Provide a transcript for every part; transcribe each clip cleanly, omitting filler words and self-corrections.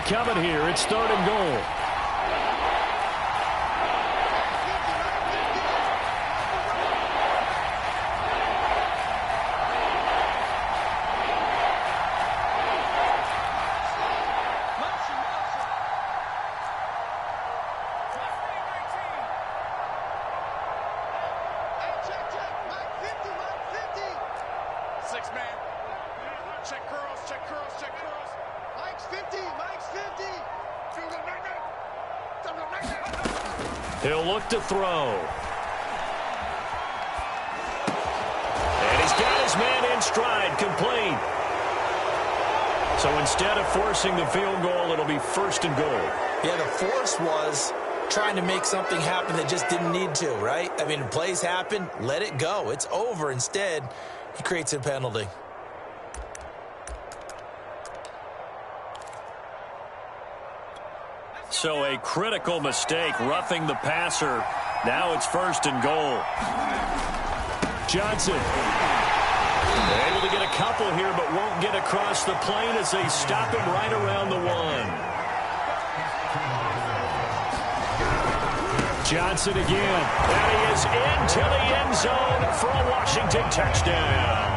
coming here. It's 3rd and goal. He'll look to throw. And he's got his man in stride, complete. So instead of forcing the field goal, it'll be 1st and goal. Yeah, the force was trying to make something happen that just didn't need to, right? I mean, plays happen, let it go. It's over. Instead, he creates a penalty. So a critical mistake, roughing the passer. Now it's 1st and goal. Johnson able to get a couple here, but won't get across the plane as they stop him right around the 1. Johnson again. And he is into the end zone for a Washington touchdown.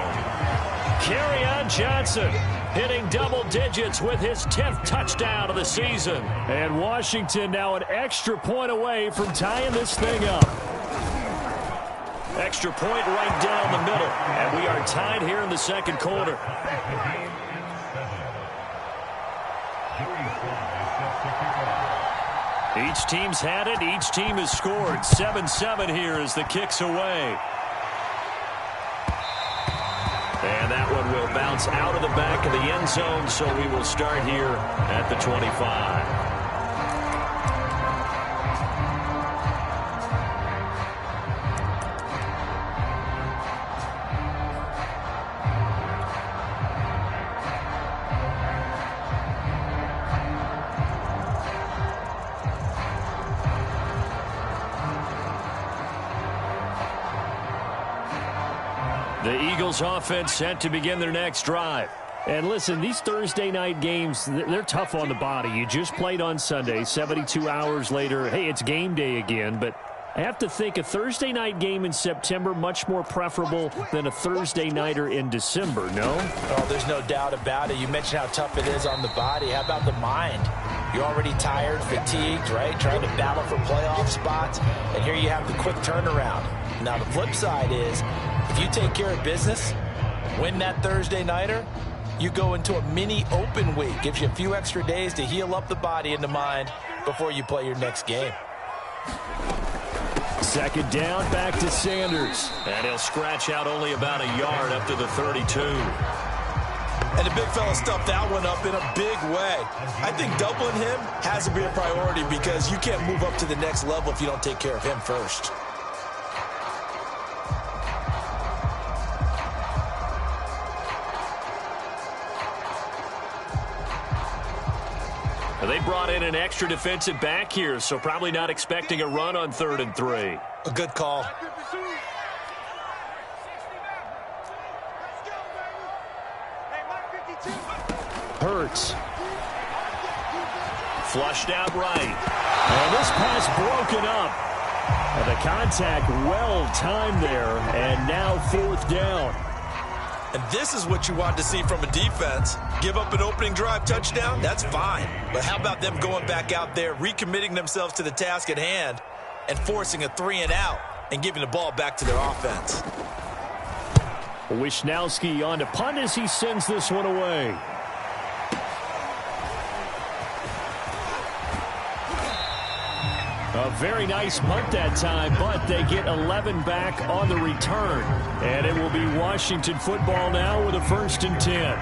Kerryon Johnson hitting double digits with his 10th touchdown of the season. And Washington now an extra point away from tying this thing up. Extra point right down the middle. And we are tied here in the 2nd quarter. Each team's had it. Each team has scored. 7-7 here as the kick's away. And that one will bounce out of the back of the end zone, so we will start here at the 25. The Eagles offense set to begin their next drive. And listen, these Thursday night games, they're tough on the body. You just played on Sunday, 72 hours later. Hey, it's game day again, but I have to think a Thursday night game in September much more preferable than a Thursday nighter in December, no? Oh, there's no doubt about it. You mentioned how tough it is on the body. How about the mind? You're already tired, fatigued, right? Trying to battle for playoff spots. And here you have the quick turnaround. Now, the flip side is, if you take care of business, win that Thursday nighter, you go into a mini open week. Gives you a few extra days to heal up the body and the mind before you play your next game. 2nd down, back to Sanders. And he'll scratch out only about a yard up to the 32. And the big fella stuffed that one up in a big way. I think doubling him has to be a priority because you can't move up to the next level if you don't take care of him first. They brought in an extra defensive back here, so probably not expecting a run on 3rd and 3. A good call. Hurts. Flushed out right. And this pass broken up. And the contact well timed there, and now 4th down. And this is what you want to see from a defense. Give up an opening drive touchdown, that's fine. But how about them going back out there, recommitting themselves to the task at hand, and forcing a 3-and-out and giving the ball back to their offense. Wishnowski on to punt as he sends this one away. A very nice punt that time, but they get 11 back on the return. And it will be Washington football now with a 1st and 10.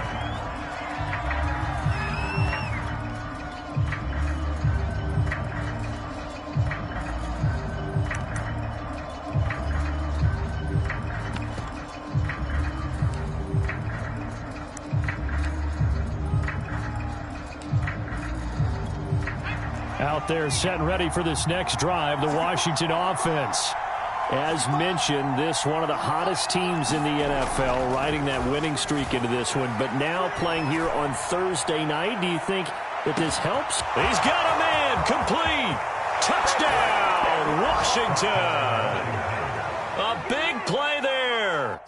Out there set and ready for this next drive, the Washington offense. As mentioned, this one of the hottest teams in the NFL, riding that winning streak into this one, but now playing here on Thursday night. Do you think that this helps. He's got a man. Complete. Touchdown, Washington. A big play there.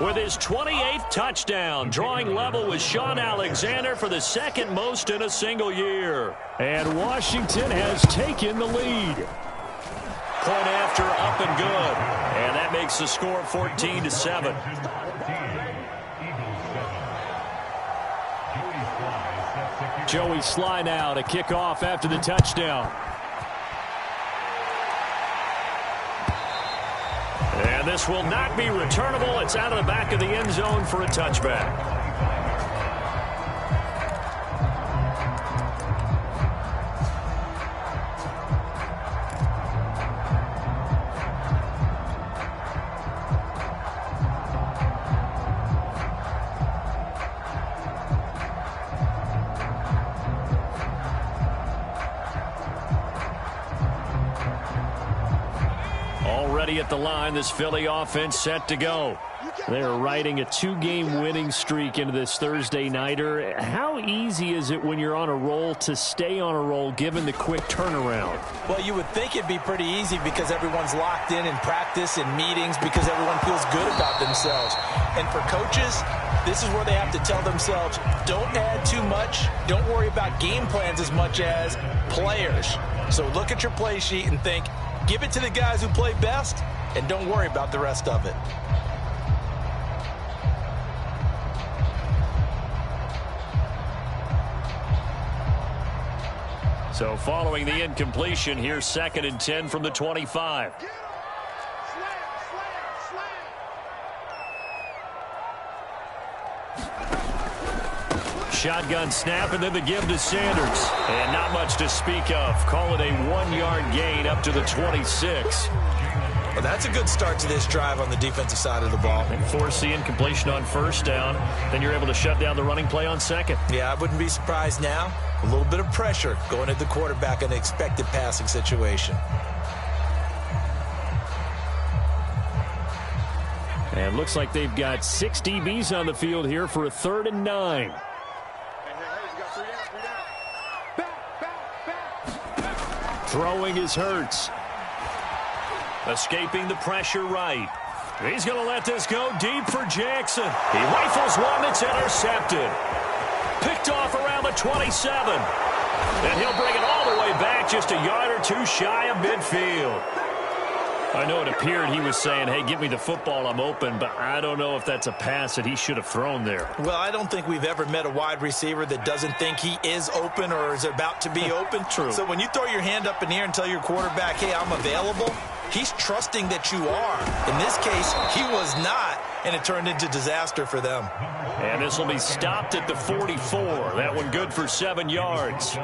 With his 28th touchdown, drawing level with Sean Alexander for the second most in a single year. And Washington has taken the lead. Point after, up and good. And that makes the score 14-7. Joey Sly now to kick off after the touchdown. And this will not be returnable. It's out of the back of the end zone for a touchback. At the line, this Philly offense set to go. They're riding a 2-game winning streak into this Thursday nighter. How easy is it when you're on a roll to stay on a roll given the quick turnaround? Well, you would think it'd be pretty easy because everyone's locked in practice and meetings because everyone feels good about themselves. And for coaches, this is where they have to tell themselves, don't add too much. Don't worry about game plans as much as players. So look at your play sheet and think, give it to the guys who play best, and don't worry about the rest of it. So following the incompletion, here's 2nd and 10 from the 25. Shotgun snap, and then the give to Sanders. And not much to speak of. Call it a 1-yard gain up to the 26. Well, that's a good start to this drive on the defensive side of the ball. And force the incompletion on 1st down. Then you're able to shut down the running play on 2nd. Yeah, I wouldn't be surprised now. A little bit of pressure going at the quarterback in an expected passing situation. And looks like they've got 6 DBs on the field here for a 3rd and 9. Throwing is Hurts. Escaping the pressure right. He's going to let this go deep for Jackson. He rifles one that's intercepted. Picked off around the 27. And he'll bring it all the way back just a yard or two shy of midfield. I know it appeared he was saying, hey, give me the football, I'm open, but I don't know if that's a pass that he should have thrown there. Well, I don't think we've ever met a wide receiver that doesn't think he is open or is about to be open. True. So when you throw your hand up in the air and tell your quarterback, hey, I'm available, he's trusting that you are. In this case, he was not, and it turned into disaster for them. And this will be stopped at the 44. That one good for 7 yards.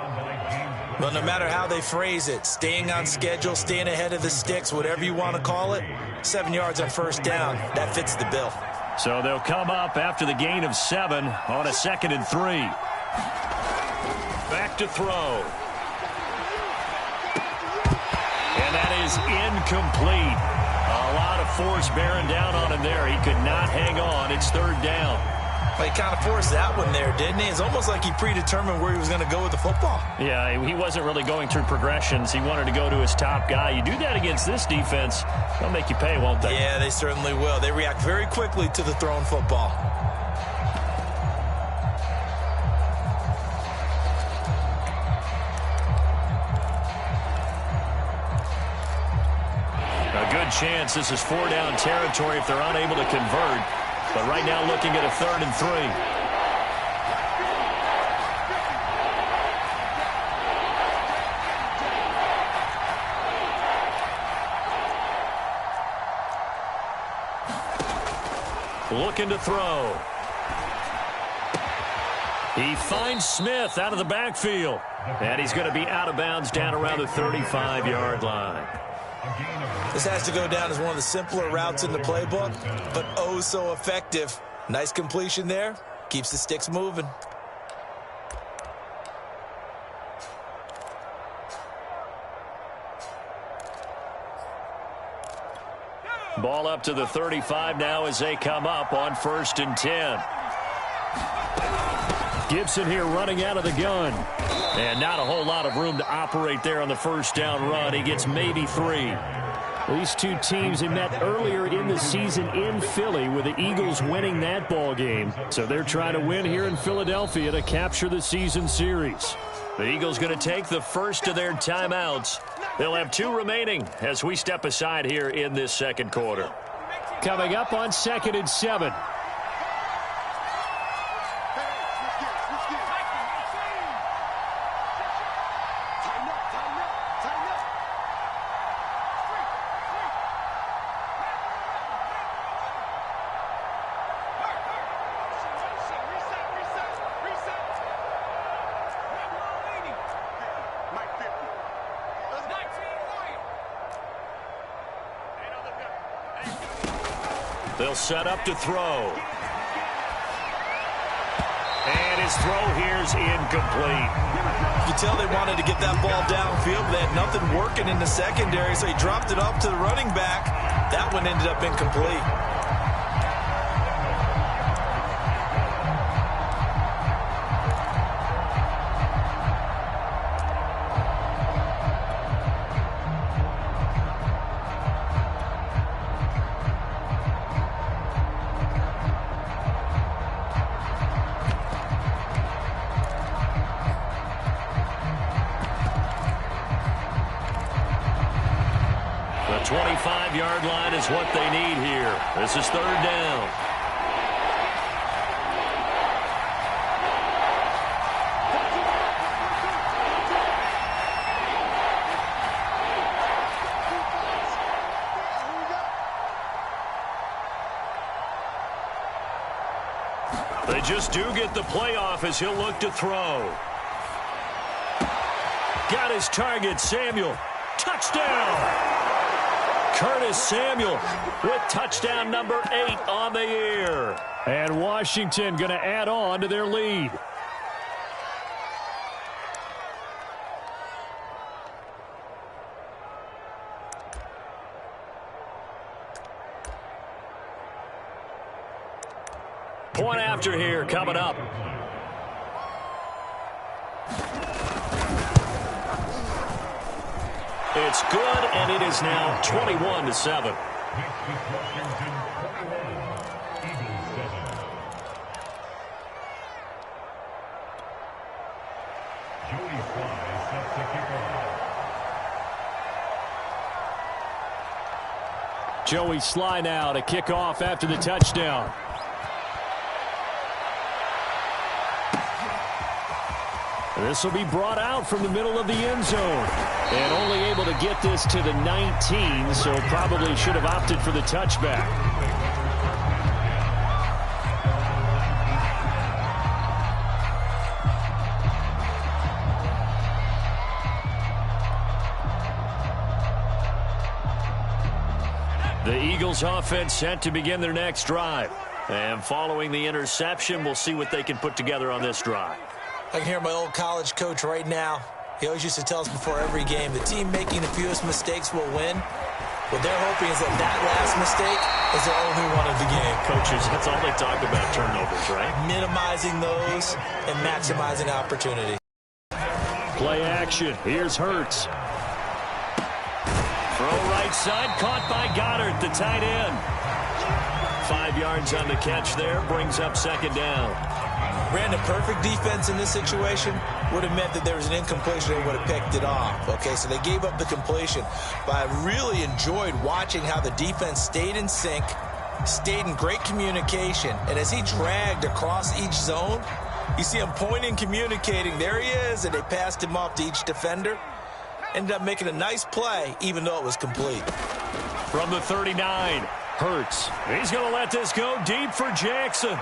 Well, no matter how they phrase it, staying on schedule, staying ahead of the sticks, whatever you want to call it, 7 yards on 1st down, that fits the bill. So they'll come up after the gain of 7 on a 2nd and 3. Back to throw. And that is incomplete. A lot of force bearing down on him there. He could not hang on. It's 3rd down. Well, he kind of forced that one there, didn't he? It's almost like he predetermined where he was going to go with the football. Yeah, he wasn't really going through progressions. He wanted to go to his top guy. You do that against this defense, they'll make you pay, won't they? Yeah, they certainly will. They react very quickly to the thrown football. A good chance this is 4-down territory if they're unable to convert. But right now looking at a 3rd and 3. Looking to throw. He finds Smith out of the backfield. And he's going to be out of bounds down around the 35-yard line. This has to go down as one of the simpler routes in the playbook, but oh so effective Nice completion there. Keeps the sticks moving. Ball up to the 35 now as they come up on 1st and 10. Gibson here running out of the gun. And not a whole lot of room to operate there on the first down run. He gets maybe 3. These two teams have met earlier in the season in Philly with the Eagles winning that ball game. So they're trying to win here in Philadelphia to capture the season series. The Eagles going to take the first of their timeouts. They'll have 2 remaining as we step aside here in this second quarter. Coming up on 2nd and 7. They'll set up to throw. And his throw here's incomplete. You tell they wanted to get that ball downfield, but they had nothing working in the secondary, so he dropped it off to the running back. That one ended up incomplete. The 25-yard line is what they need here. This is 3rd down. They just do get the playoff as he'll look to throw. Got his target, Samuel. Touchdown! Curtis Samuel with touchdown number 8 on the year. And Washington going to add on to their lead. Point after here coming up. It's good, and it is now 21-7. Joey Sly now to kick off after the touchdown. This will be brought out from the middle of the end zone. And only able to get this to the 19, so probably should have opted for the touchback. The Eagles offense set to begin their next drive. And following the interception, we'll see what they can put together on this drive. I can hear my old college coach right now. He always used to tell us before every game, the team making the fewest mistakes will win. What they're hoping is that last mistake is their only one of the game. Coaches, that's all they talk about, turnovers, right? Minimizing those and maximizing opportunity. Play action. Here's Hurts. Throw right side, caught by Gotw, the tight end. 5 yards on the catch there, brings up 2nd down. Brandon, perfect defense in this situation would have meant that there was an incompletion and would have picked it off. Okay, so they gave up the completion. But I really enjoyed watching how the defense stayed in sync, stayed in great communication. And as he dragged across each zone, you see him pointing, communicating. There he is, and they passed him off to each defender. Ended up making a nice play, even though it was complete. From the 39, Hurts. He's going to let this go deep for Jackson.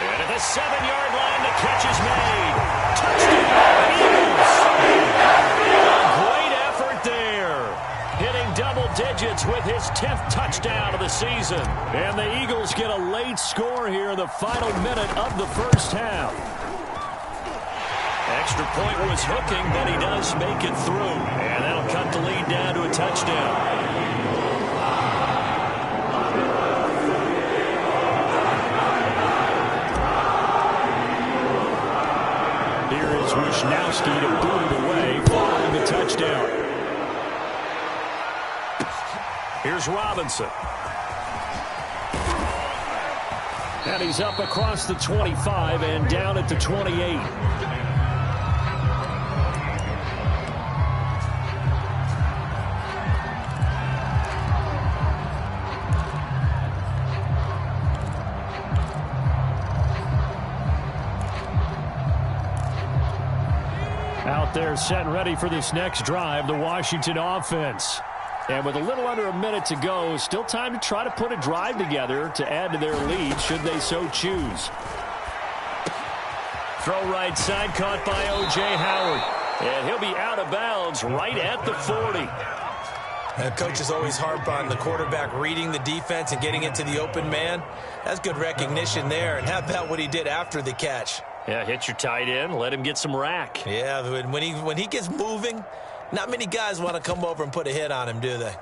And at the 7-yard line, the catch is made. Touchdown, Eagles. A great effort there. Hitting double digits with his 10th touchdown of the season. And the Eagles get a late score here in the final minute of the first half. Extra point was hooking, but he does make it through. And that'll cut the lead down to a touchdown. Wishnowski to boot it away following the touchdown. Here's Robinson. And he's up across the 25 and down at the 28. Out there set and ready for this next drive, the Washington offense. And with a little under a minute to go, still time to try to put a drive together to add to their lead should they so choose. Throw right side caught by O.J. Howard. And he'll be out of bounds right at the 40. Coach is always harp on the quarterback reading the defense and getting into the open man. That's good recognition there. And how about what he did after the catch? Yeah, hit your tight end, let him get some rack. Yeah, when he gets moving, not many guys want to come over and put a hit on him, do they?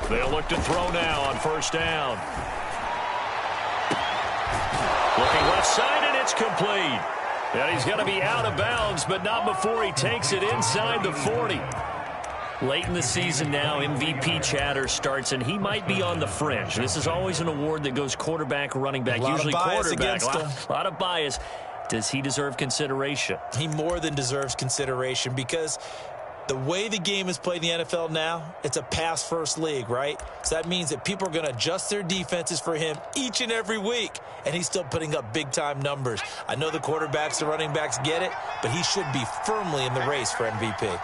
They'll look to throw now on first down. Looking left side, and it's complete. And he's going to be out of bounds, but not before he takes it inside the 40. Late in the season now, MVP chatter starts, and he might be on the fringe. This is always an award that goes quarterback, running back, usually quarterback. A lot of bias. Does he deserve consideration? He more than deserves consideration because the way the game is played in the NFL now, it's a pass-first league, right? So that means that people are going to adjust their defenses for him each and every week, and he's still putting up big-time numbers. I know the quarterbacks, the running backs get it, but he should be firmly in the race for MVP.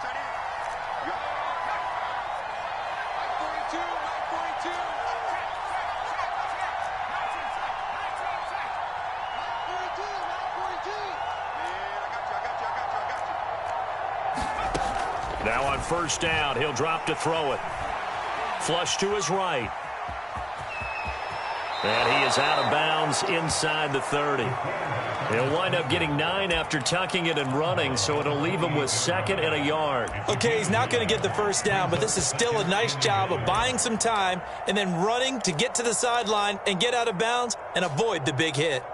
Now on first down, he'll drop to throw it. Flush to his right. And he is out of bounds inside the 30. He'll wind up getting 9 after tucking it and running, so it'll leave him with 2nd and a yard. Okay, he's not going to get the first down, but this is still a nice job of buying some time and then running to get to the sideline and get out of bounds and avoid the big hit.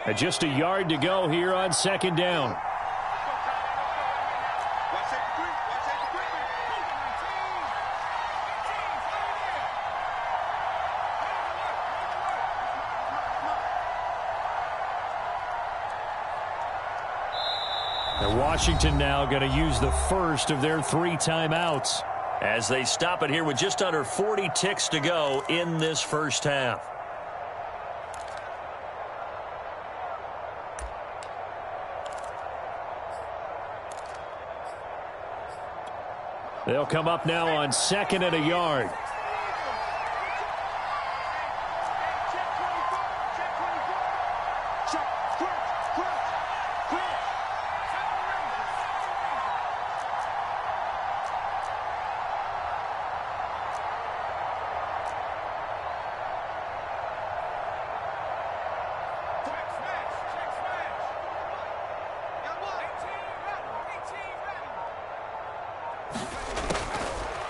And just a yard to go here on second down. And Washington now going to use the first of their 3 timeouts as they stop it here with just under 40 ticks to go in this first half. They'll come up now on 2nd and a yard.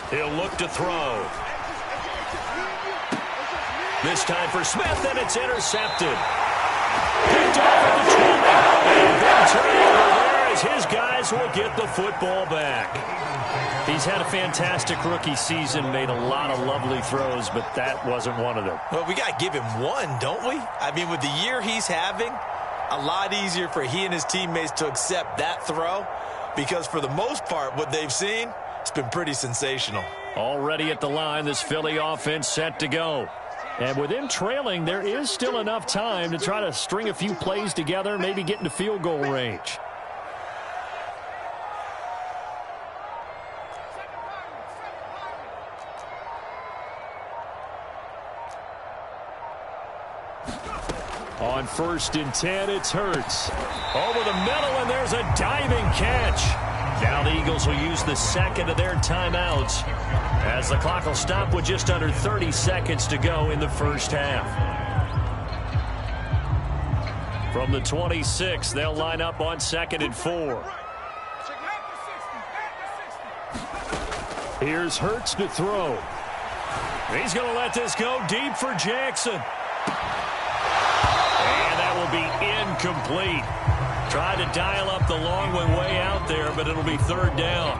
He'll look to throw. This time for Smith, and it's intercepted. Picked off at the 20. And a big turnover there as as his guys will get the football back. He's had a fantastic rookie season, made a lot of lovely throws, but that wasn't one of them. Well, we got to give him one, don't we? I mean, with the year he's having, a lot easier for he and his teammates to accept that throw, because for the most part, what they've seen, it's been pretty sensational. Already at the line, this Philly offense set to go. And with him trailing, there is still enough time to try to string a few plays together, maybe get into field goal range. On 1st and 10, it's Hurts. Over the middle, and there's a diving catch. Now the Eagles will use the second of their timeouts as the clock will stop with just under 30 seconds to go in the first half. From the 26, they'll line up on 2nd and 4. Here's Hurts to throw. He's going to let this go deep for Jackson. And that will be incomplete. Tried to dial up the long way out there, but it'll be 3rd down.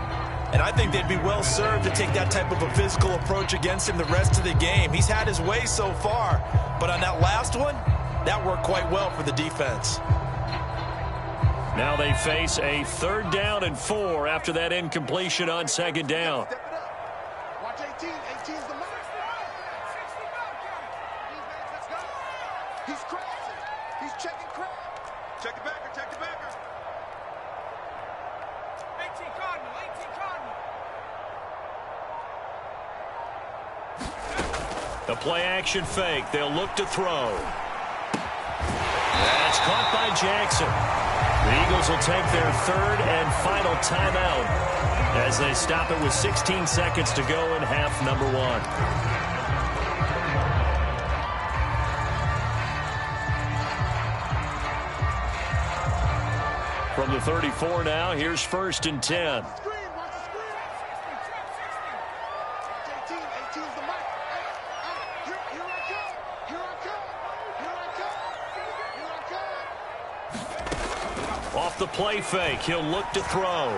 And I think they'd be well served to take that type of a physical approach against him the rest of the game. He's had his way so far, but on that last one, that worked quite well for the defense. Now they face a 3rd down and 4 after that incompletion on 2nd down. Watch 18. 18's the mark. He's crossing. He's checking crowd. Check it backer. Check the backer. 18 Cardinal. 18 Cardinal. The play action fake. They'll look to throw. That's caught by Jackson. The Eagles will take their 3rd and final timeout as they stop it with 16 seconds to go in half number 1. From the 34 now, here's 1st and 10. Off the play fake, he'll look to throw.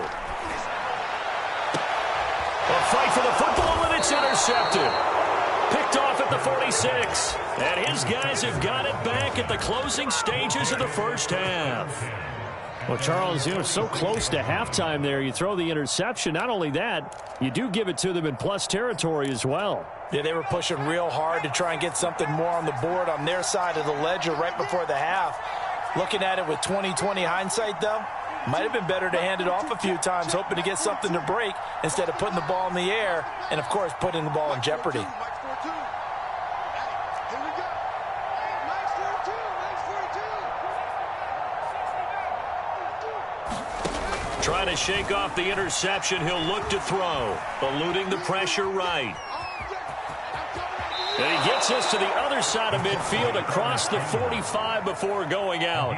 A fight for the football, and it's intercepted. Picked off at the 46. And his guys have got it back at the closing stages of the first half. Well, Charles, so close to halftime there. You throw the interception. Not only that, you do give it to them in plus territory as well. Yeah, they were pushing real hard to try and get something more on the board on their side of the ledger right before the half. Looking at it with 20/20 hindsight, though, might have been better to hand it off a few times, hoping to get something to break instead of putting the ball in the air and, of course, putting the ball in jeopardy. Trying to shake off the interception, he'll look to throw, eluding the pressure right. And he gets us to the other side of midfield across the 45 before going out.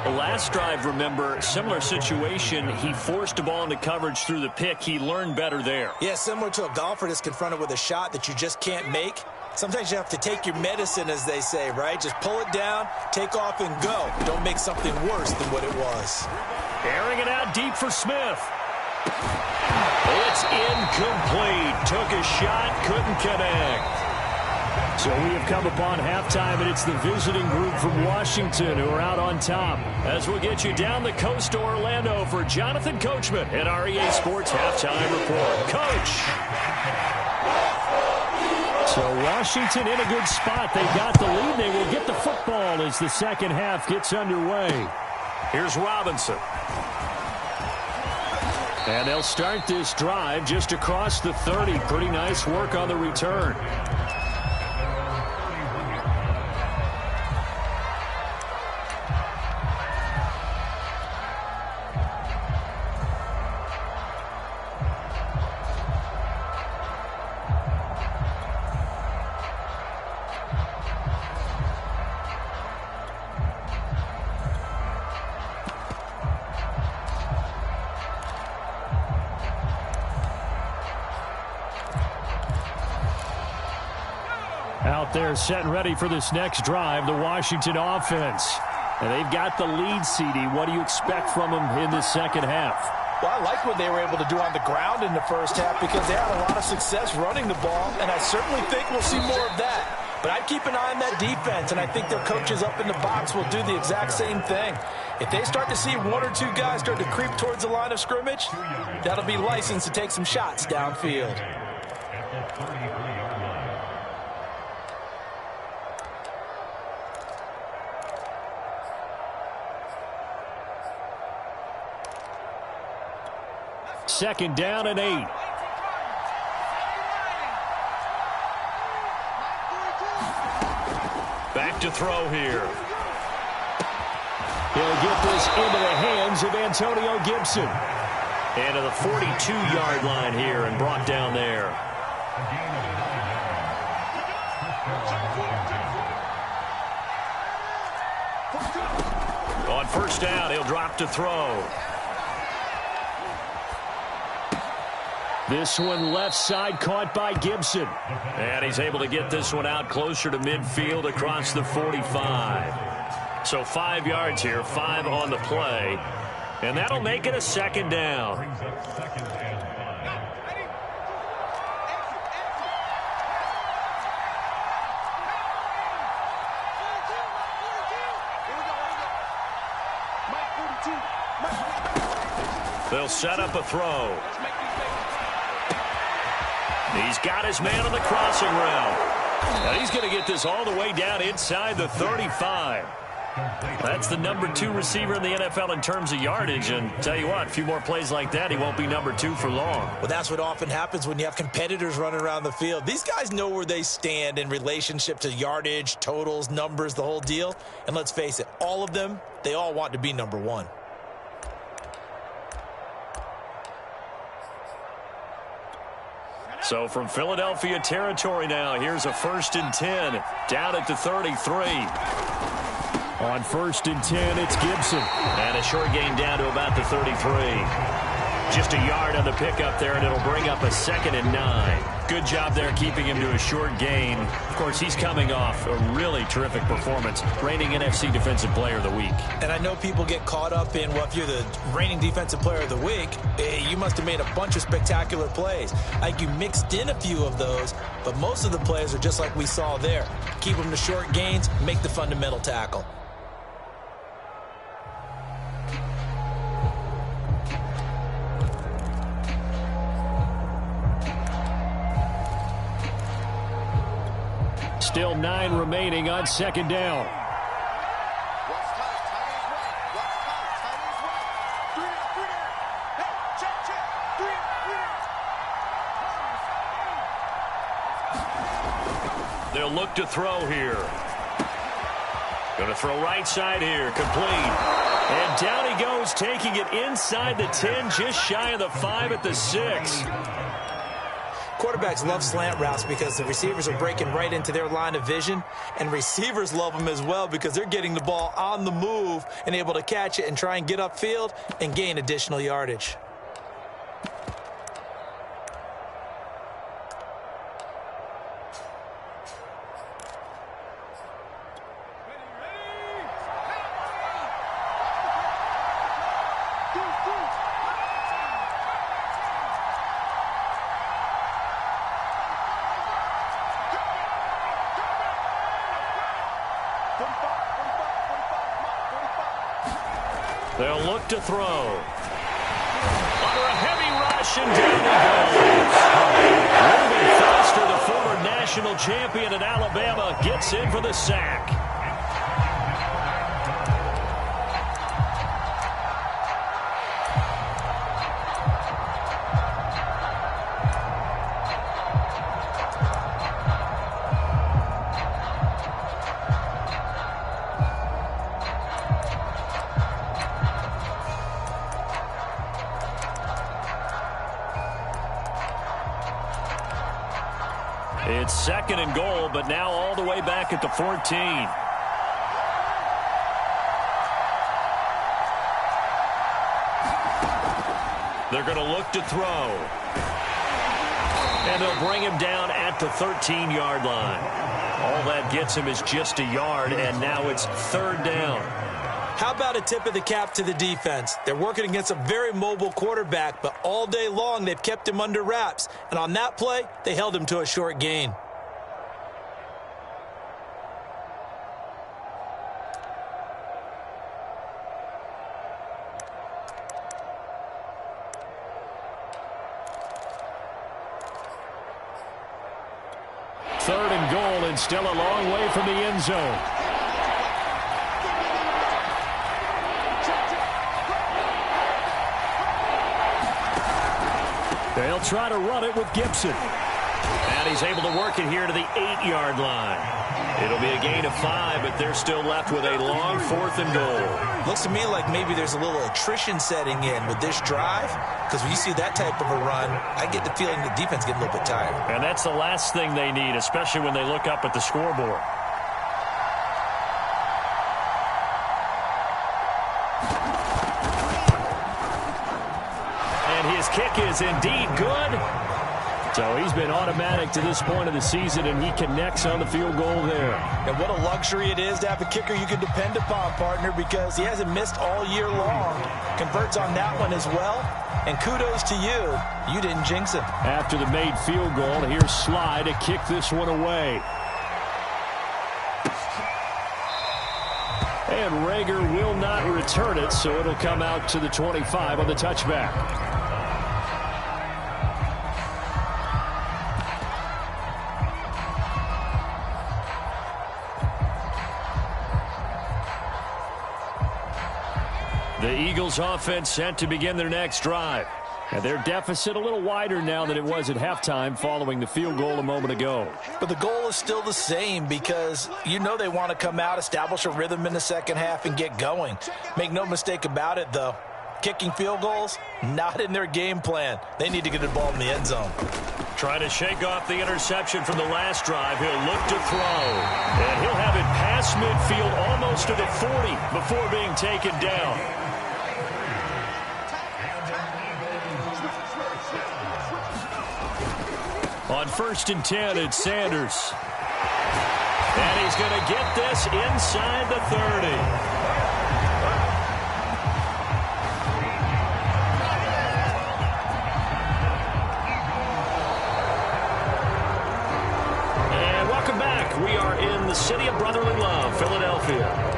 The last drive, remember, similar situation. He forced the ball into coverage through the pick. He learned better there. Yeah, similar to a golfer that's confronted with a shot that you just can't make. Sometimes you have to take your medicine, as they say, right? Just pull it down, take off, and go. Don't make something worse than what it was. Airing it out deep for Smith. It's incomplete. Took a shot, couldn't connect. So we have come upon halftime, and it's the visiting group from Washington who are out on top. As we'll get you down the coast to Orlando for Jonathan Coachman at our EA Sports Halftime Report. Coach! So Washington in a good spot. They got the lead. They will get the football as the second half gets underway. Here's Robinson. And they'll start this drive just across the 30. Pretty nice work on the return. Out there set and ready for this next drive, the Washington offense. And they've got the lead, CD. What do you expect from them in this second half? Well, I like what they were able to do on the ground in the first half because they had a lot of success running the ball, and I certainly think we'll see more of that. But I'd keep an eye on that defense, and I think their coaches up in the box will do the exact same thing. If they start to see one or two guys start to creep towards the line of scrimmage, that'll be licensed to take some shots downfield. Second down and 8. Back to throw here. He'll get this into the hands of Antonio Gibson. And to the 42-yard line here and brought down there. On first down, he'll drop to throw. This one left side caught by Gibson. And he's able to get this one out closer to midfield across the 45. So 5 yards here, 5 on the play. And that'll make it a second down. They'll set up a throw. He's got his man on the crossing route. Now he's going to get this all the way down inside the 35. That's the number 2 receiver in the NFL in terms of yardage. And tell you what, a few more plays like that, he won't be number 2 for long. Well, that's what often happens when you have competitors running around the field. These guys know where they stand in relationship to yardage, totals, numbers, the whole deal. And let's face it, all of them, they all want to be number 1. So from Philadelphia territory now, here's a 1st and 10 down at the 33. On 1st and 10, it's Gibson. And a short gain down to about the 33. Just a yard on the pickup there, and it'll bring up a 2nd and 9. Good job there keeping him to a short gain. Of course, he's coming off a really terrific performance, reigning NFC Defensive Player of the Week. And I know people get caught up in, well, if you're the reigning Defensive Player of the Week, you must have made a bunch of spectacular plays. Like you mixed in a few of those, but most of the plays are just like we saw there. Keep them to short gains, make the fundamental tackle. Still 9 remaining on 2nd down. They'll look to throw here. Going to throw right side here. Complete. And down he goes, taking it inside the 10, just shy of the 5 at the 6. Quarterbacks love slant routes because the receivers are breaking right into their line of vision, and receivers love them as well because they're getting the ball on the move and able to catch it and try and get upfield and gain additional yardage. They'll look to throw. Under a heavy rush, and down he goes. Reuben Foster, the former national champion at Alabama, gets in for the sack. It's 2nd and goal, but now all the way back at the 14. They're going to look to throw. And they'll bring him down at the 13-yard line. All that gets him is just a yard, and now it's 3rd down. How about a tip of the cap to the defense? They're working against a very mobile quarterback, but all day long they've kept him under wraps. And on that play, they held him to a short gain. Third and goal, and still a long way from the end zone. They'll try to run it with Gibson. And he's able to work it here to the 8-yard line. It'll be a gain of 5, but they're still left with a long 4th and goal. Looks to me like maybe there's a little attrition setting in with this drive, because when you see that type of a run, I get the feeling the defense getting a little bit tired. And that's the last thing they need, especially when they look up at the scoreboard. And his kick is indeed good. So he's been automatic to this point of the season, and he connects on the field goal there. And what a luxury it is to have a kicker you can depend upon, partner, because he hasn't missed all year long. Converts on that one as well. And kudos to you. You didn't jinx him. After the made field goal, here's Sly to kick this one away. And Rager will not return it, so it'll come out to the 25 on the touchback. The Eagles offense set to begin their next drive. And their deficit a little wider now than it was at halftime following the field goal a moment ago. But the goal is still the same, because you know they want to come out, establish a rhythm in the second half, and get going. Make no mistake about it, though. Kicking field goals, not in their game plan. They need to get the ball in the end zone. Trying to shake off the interception from the last drive. He'll look to throw. And he'll have it past midfield almost to the 40 before being taken down. On 1st and 10, it's Sanders. And he's going to get this inside the 30. And welcome back. We are in the city of brotherly love, Philadelphia.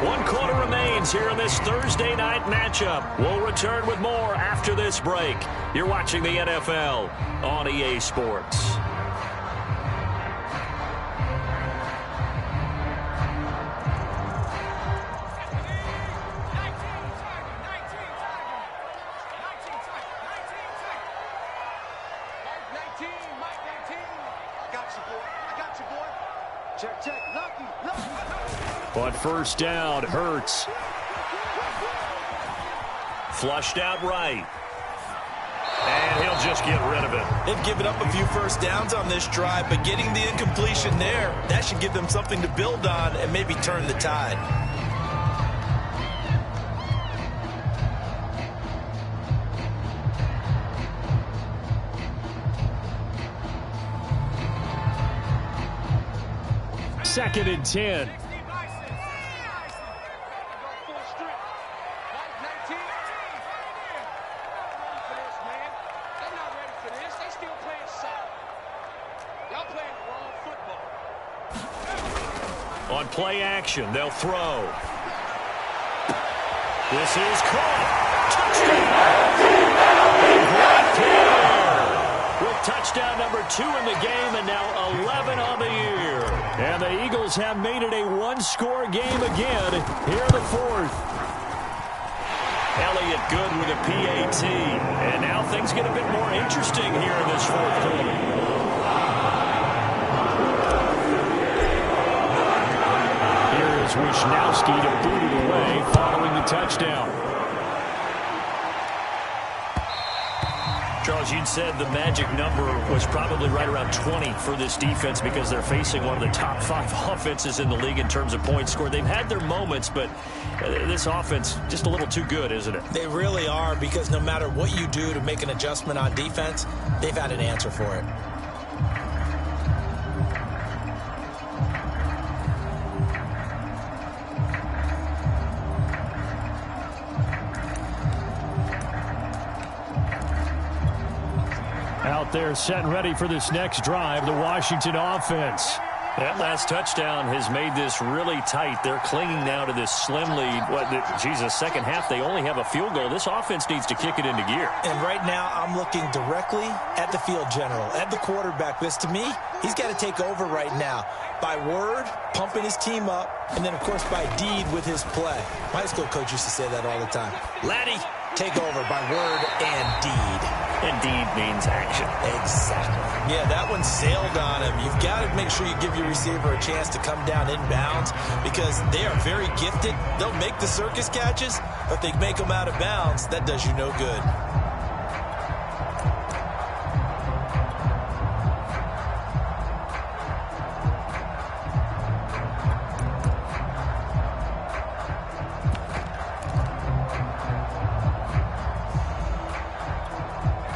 1 quarter remains here in this Thursday night matchup. We'll return with more after this break. You're watching the NFL on EA Sports. On 1st down, Hurts. Flushed out right. And he'll just get rid of it. They've given up a few first downs on this drive, but getting the incompletion there, that should give them something to build on and maybe turn the tide. Second and 10. On play action, they'll throw. This is caught. Touchdown! With touchdown number 2 in the game, and now 11 on the year. And the Eagles have made it a one-score game again here in the 4th. Elliott good with a PAT. And now things get a bit more interesting here in this 4th quarter. Wisnowski to boot it away following the touchdown. Charles, you'd said the magic number was probably right around 20 for this defense because they're facing one of the top 5 offenses in the league in terms of points scored. They've had their moments, but this offense just a little too good, isn't it? They really are, because no matter what you do to make an adjustment on defense, they've had an answer for it. Out there set and ready for this next drive, the Washington offense. That last touchdown has made this really tight. They're clinging now to this slim lead. Second half, they only have a field goal. This offense needs to kick it into gear. And right now, I'm looking directly at the field general, at the quarterback. Because to me, he's got to take over right now. By word, pumping his team up, and then, of course, by deed with his play. My high school coach used to say that all the time. Laddie, take over by word and deed. And deed means action. Exactly. Yeah, that one sailed on him. You've got to make sure you give your receiver a chance to come down inbounds because they are very gifted. They'll make the circus catches, but if they make them out of bounds, that does you no good.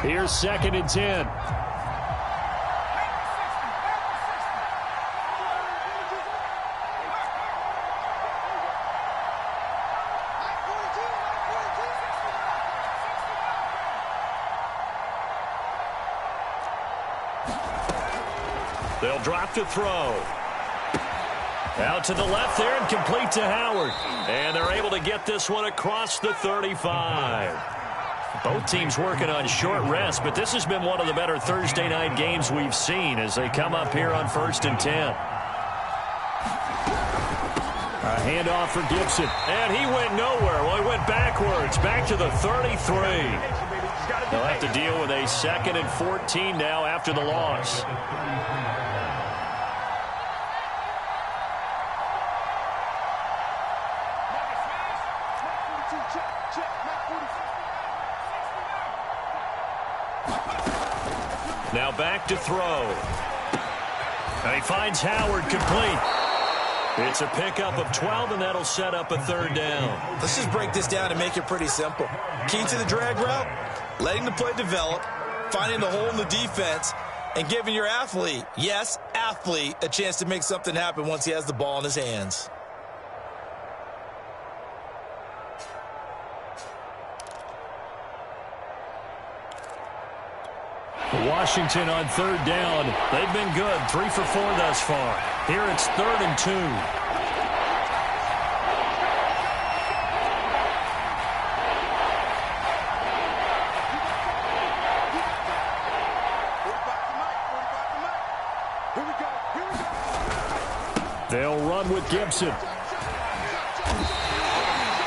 Here's 2nd and 10. They'll drop to throw. Out to the left there and complete to Howard. And they're able to get this one across the 35. Both teams working on short rest, but this has been one of the better Thursday night games we've seen as they come up here on 1st and 10. A handoff for Gibson, and he went nowhere. Well, he went backwards, back to the 33. They'll have to deal with a 2nd and 14 now after the loss. Now back to throw. And he finds Howard complete. It's a pickup of 12, and that'll set up a 3rd down. Let's just break this down and make it pretty simple. Key to the drag route, letting the play develop, finding the hole in the defense, and giving your athlete, yes, athlete, a chance to make something happen once he has the ball in his hands. Washington on 3rd down. They've been good. 3 for 4 thus far. Here it's 3rd and 2. They'll run with Gibson.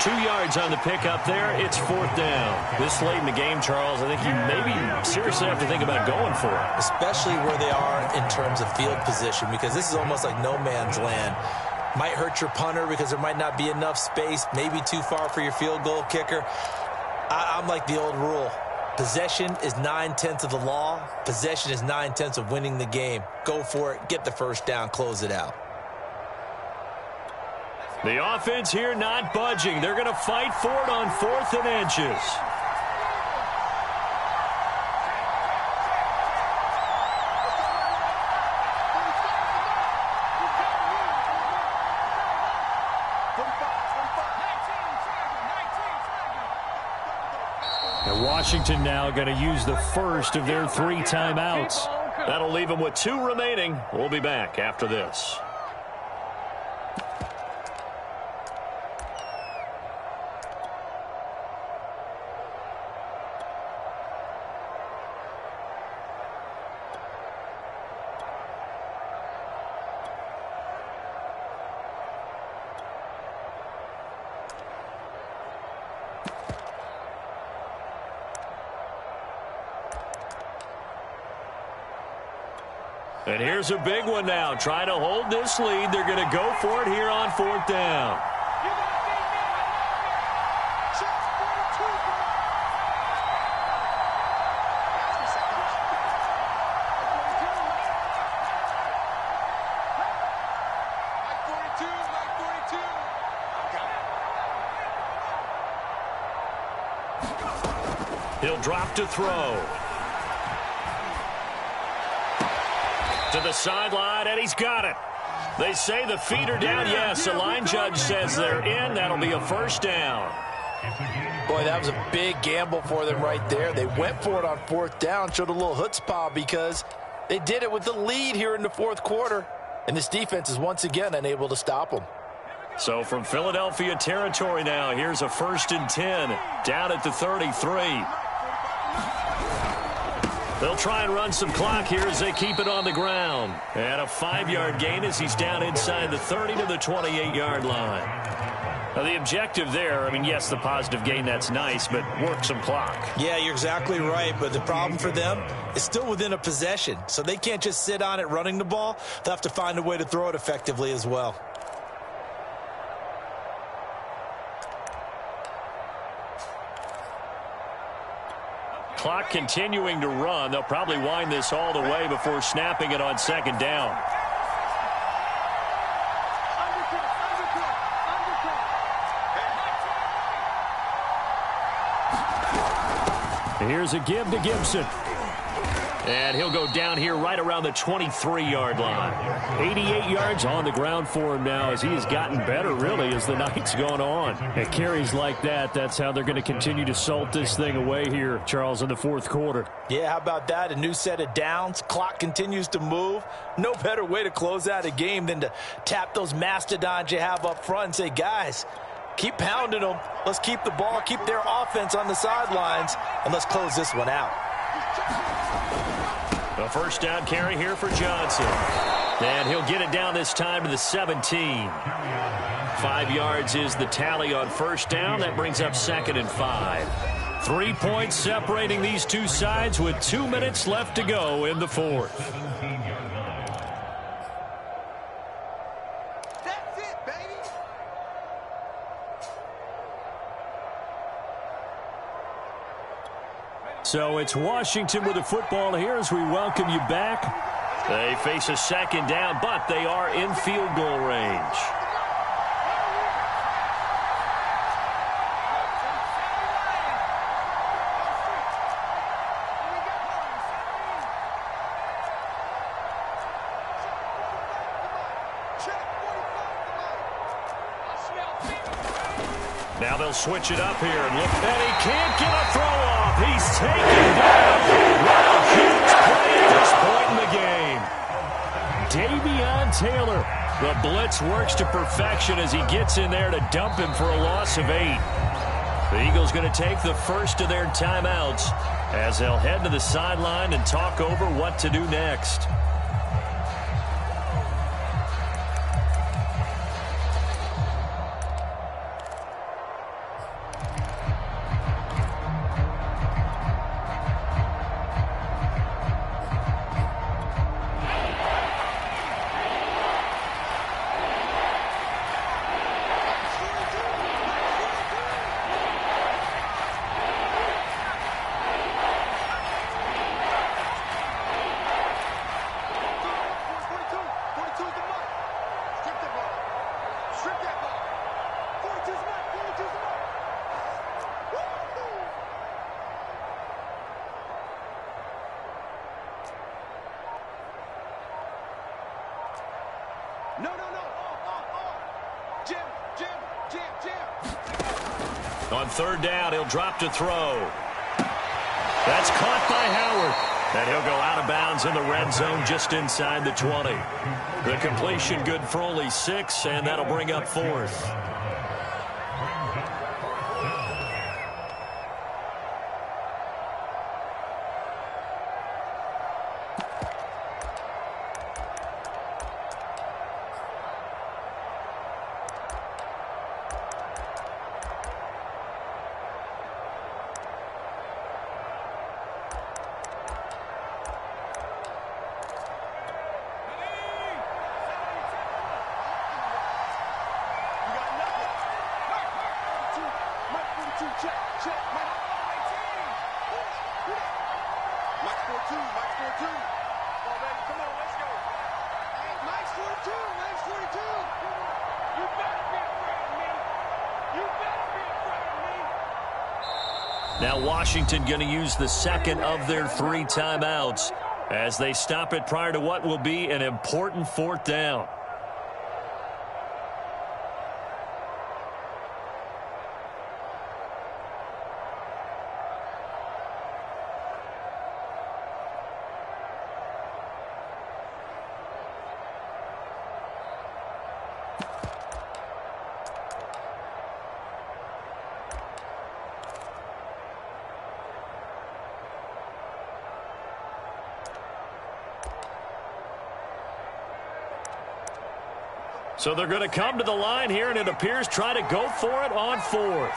2 yards on the pickup there. It's 4th down. This late in the game, Charles, I think you maybe seriously have to think about going for it. Especially where they are in terms of field position, because this is almost like no man's land. Might hurt your punter because there might not be enough space, maybe too far for your field goal kicker. I'm like the old rule. Possession is 9/10 of the law. Possession is 9/10 of winning the game. Go for it. Get the 1st down. Close it out. The offense here not budging. They're going to fight for it on 4th and inches. And Washington now going to use the first of their 3 timeouts. That'll leave them with 2 remaining. We'll be back after this. And here's a big one now. Trying to hold this lead. They're going to go for it here on 4th down. He'll drop to throw. To the sideline, and he's got it. They say the feet are down. Yes, the line judge says they're in. That'll be a 1st down. Boy, that was a big gamble for them right there. They went for it on fourth down, showed a little chutzpah because they did it with the lead here in the fourth quarter. And this defense is once again unable to stop them. So from Philadelphia territory now, here's a 1st and 10 down at the 33. They'll try and run some clock here as they keep it on the ground. And a 5-yard gain as he's down inside the 30 to the 28-yard line. Now the objective there, I mean, yes, the positive gain, that's nice, but work some clock. Yeah, you're exactly right, but the problem for them is still within a possession. So they can't just sit on it running the ball. They'll have to find a way to throw it effectively as well. Clock continuing to run. They'll probably wind this all the way before snapping it on 2nd down. Here's a give to Gibson. And he'll go down here right around the 23-yard line. 88 yards on the ground for him now as he has gotten better, really, as the night's gone on. At carries like that, that's how they're going to continue to salt this thing away here, Charles, in the fourth quarter. Yeah, how about that? A new set of downs. Clock continues to move. No better way to close out a game than to tap those mastodons you have up front and say, guys, keep pounding them. Let's keep the ball, keep their offense on the sidelines, and let's close this one out. A 1st down carry here for Johnson. And he'll get it down this time to the 17. 5 yards is the tally on 1st down. That brings up 2nd and 5. 3 points separating these two sides with 2 minutes left to go in the fourth. That's it, baby. So it's Washington with the football here as we welcome you back. They face a 2nd down, but they are in field goal range. Now they'll switch it up here and look. And he can't get a throw off. He's taken down. What a huge play at this point in the game. Davion Taylor. The blitz works to perfection as he gets in there to dump him for a loss of 8. The Eagles going to take the first of their timeouts as they'll head to the sideline and talk over what to do next. No. Jim. On 3rd down, he'll drop to throw. That's caught by Howard. And he'll go out of bounds in the red zone just inside the 20. The completion good for only 6, and that'll bring up 4th. Now Washington going to use the 2nd of their 3 timeouts as they stop it prior to what will be an important 4th down. So they're going to come to the line here, and it appears try to go for it on fourth.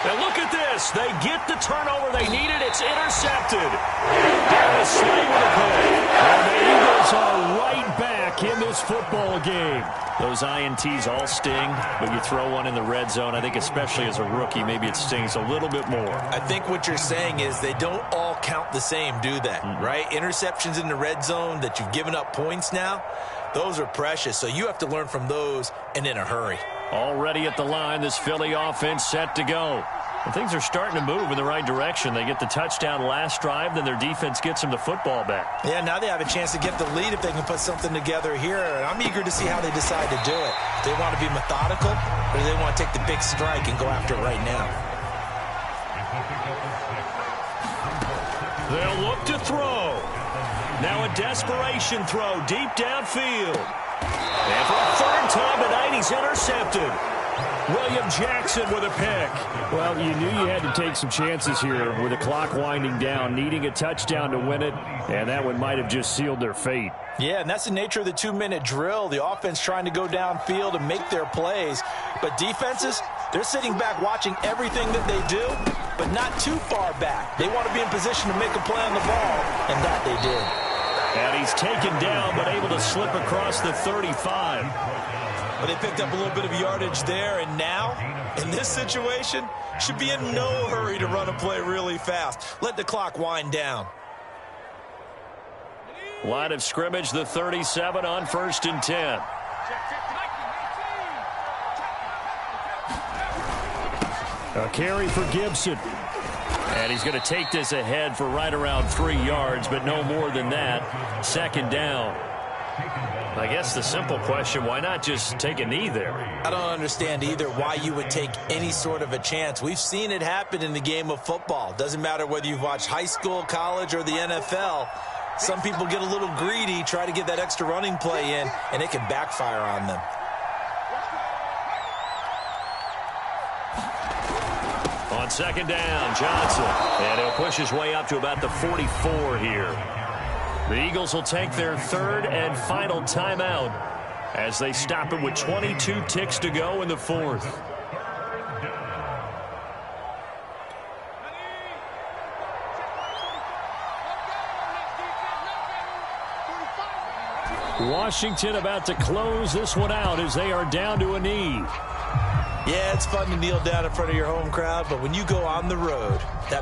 And look at this. They get the turnover they needed. It's intercepted. And a Slay with a pick. And the Eagles are right back in this football game. Those INTs all sting, but you throw one in the red zone. I think especially as a rookie, maybe it stings a little bit more. I think what you're saying is they don't all count the same, do they? Right? Interceptions in the red zone that you've given up points now, those are precious. So you have to learn from those and in a hurry. Already at the line, this Philly offense set to go. And things are starting to move in the right direction. They get the touchdown last drive, then their defense gets them the football back. Yeah, now they have a chance to get the lead if they can put something together here. And I'm eager to see how they decide to do it. Do they want to be methodical, or do they want to take the big strike and go after it right now? They'll look to throw. Now a desperation throw deep downfield. And for a third time tonight, he's intercepted. William Jackson with a pick. Well, you knew you had to take some chances here with the clock winding down, needing a touchdown to win it, and that one might have just sealed their fate. Yeah, and that's the nature of the 2-minute drill. The offense trying to go downfield and make their plays. But defenses, they're sitting back watching everything that they do, but not too far back. They want to be in position to make a play on the ball, and that they did. And he's taken down, but able to slip across the 35. But they picked up a little bit of yardage there, and now, in this situation, should be in no hurry to run a play really fast. Let the clock wind down. Line of scrimmage, the 37 on 1st and 10. A carry for Gibson. And he's going to take this ahead for right around 3 yards, but no more than that. 2nd down. I guess the simple question, why not just take a knee there? I don't understand either why you would take any sort of a chance. We've seen it happen in the game of football. Doesn't matter whether you've watched high school, college, or the NFL. Some people get a little greedy, try to get that extra running play in, and it can backfire on them. On 2nd down, Johnson. And he'll push his way up to about the 44 here. The Eagles will take their 3rd and final timeout as they stop it with 22 ticks to go in the 4th. Washington about to close this one out as they are down to a knee. Yeah, it's fun to kneel down in front of your home crowd, but when you go on the road, that